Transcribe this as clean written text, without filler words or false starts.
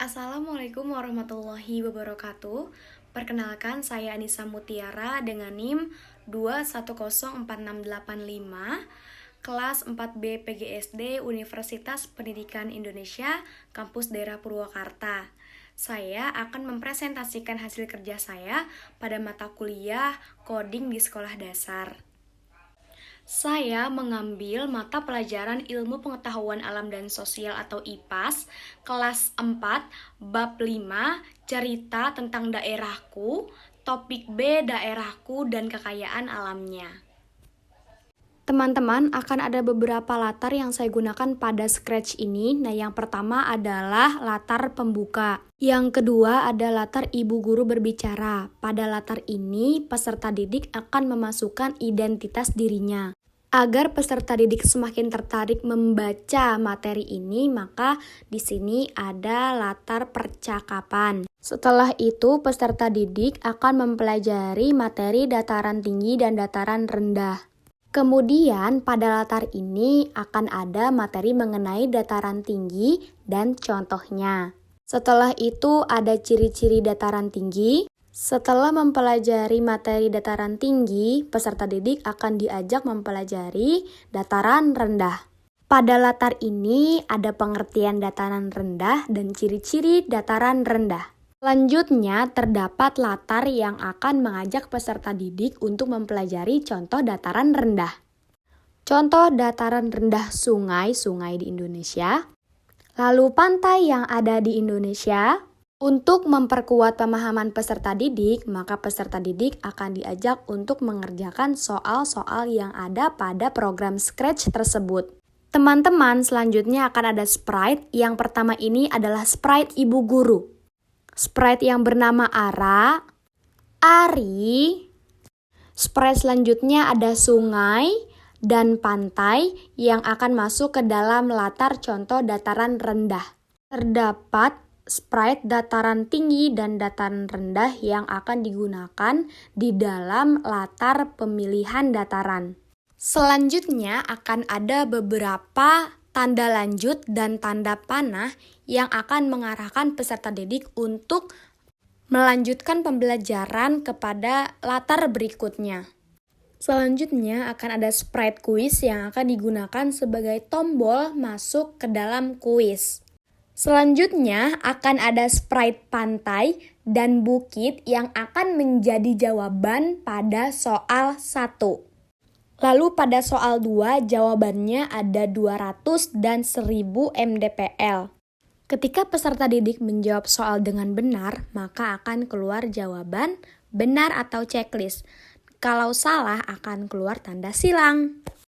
Assalamualaikum warahmatullahi wabarakatuh. Perkenalkan, saya Anissa Mutiara dengan NIM 2104685, kelas 4B PGSD Universitas Pendidikan Indonesia, Kampus Daerah Purwakarta. Saya akan mempresentasikan hasil kerja saya pada mata kuliah coding di sekolah dasar. Saya mengambil mata pelajaran Ilmu Pengetahuan Alam dan Sosial atau IPAS, kelas 4, bab 5, cerita tentang daerahku, topik B daerahku dan kekayaan alamnya. Teman-teman, akan ada beberapa latar yang saya gunakan pada Scratch ini. Nah, yang pertama adalah latar pembuka. Yang kedua ada latar ibu guru berbicara. Pada latar ini, peserta didik akan memasukkan identitas dirinya. Agar peserta didik semakin tertarik membaca materi ini, maka di sini ada latar percakapan. Setelah itu, peserta didik akan mempelajari materi dataran tinggi dan dataran rendah. Kemudian pada latar ini akan ada materi mengenai dataran tinggi dan contohnya. Setelah itu ada ciri-ciri dataran tinggi. Setelah mempelajari materi dataran tinggi, peserta didik akan diajak mempelajari dataran rendah. Pada latar ini ada pengertian dataran rendah dan ciri-ciri dataran rendah. Selanjutnya, terdapat latar yang akan mengajak peserta didik untuk mempelajari contoh dataran rendah. Contoh dataran rendah sungai di Indonesia, lalu pantai yang ada di Indonesia. Untuk memperkuat pemahaman peserta didik, maka peserta didik akan diajak untuk mengerjakan soal-soal yang ada pada program Scratch tersebut. Teman-teman, selanjutnya akan ada sprite. Yang pertama ini adalah sprite ibu guru. Sprite yang bernama Ara, Ari. Sprite selanjutnya ada sungai dan pantai yang akan masuk ke dalam latar contoh dataran rendah. Terdapat sprite dataran tinggi dan dataran rendah yang akan digunakan di dalam latar pemilihan dataran. Selanjutnya akan ada beberapa tanda lanjut dan tanda panah yang akan mengarahkan peserta didik untuk melanjutkan pembelajaran kepada latar berikutnya. Selanjutnya akan ada sprite quiz yang akan digunakan sebagai tombol masuk ke dalam kuis. Selanjutnya akan ada sprite pantai dan bukit yang akan menjadi jawaban pada soal 1. Lalu pada soal 2 jawabannya ada 200 dan 1000 mdpl. Ketika peserta didik menjawab soal dengan benar, maka akan keluar jawaban benar atau checklist. Kalau salah akan keluar tanda silang.